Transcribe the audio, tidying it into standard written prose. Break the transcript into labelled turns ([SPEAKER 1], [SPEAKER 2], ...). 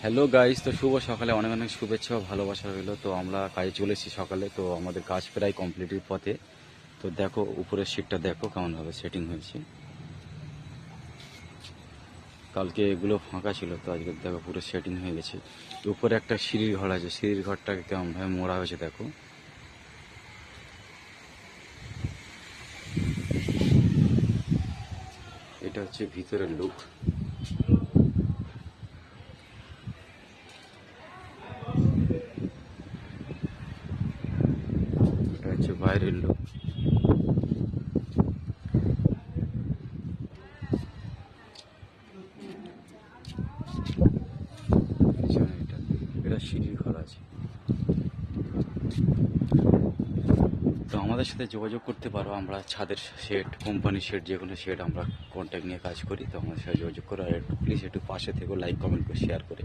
[SPEAKER 1] Hello guys, তো শুভ সকালে অনেক অনেক শুভেচ্ছা ও ভালোবাসা রইলো। তো আমরা কাজে চলে এসেছি সকালে, তো আমাদের কাজ প্রায় কমপ্লিটের পথে। তো দেখো উপরের সিটটা দেখো কেমনভাবে সেটিং হয়েছে। কালকে এগুলো ফাঁকা ছিল, তো আজকে দেখো পুরো সেটিং হয়ে গেছে। উপরে একটা সিঁড়ির ঘর আছে, সিঁড়ির ঘরটাকে কেমনভাবে মোড়া হয়েছে দেখো। এটা হচ্ছে ভিতরের লুক। এটা হচ্ছে বাইরের লুক। এটা এটা সিঁড়ির ঘর আছে। তো আমাদের সাথে যোগাযোগ করতে পারো, আমরা ছাদের শেড, কোম্পানি শেড, যে কোনো শেড আমরা কন্ট্যাক্ট নিয়ে কাজ করি। তো আমাদের সাথে যোগাযোগ করো, আর একটু প্লিজ একটু পাশে থেকো, লাইক কমেন্ট করে শেয়ার করে।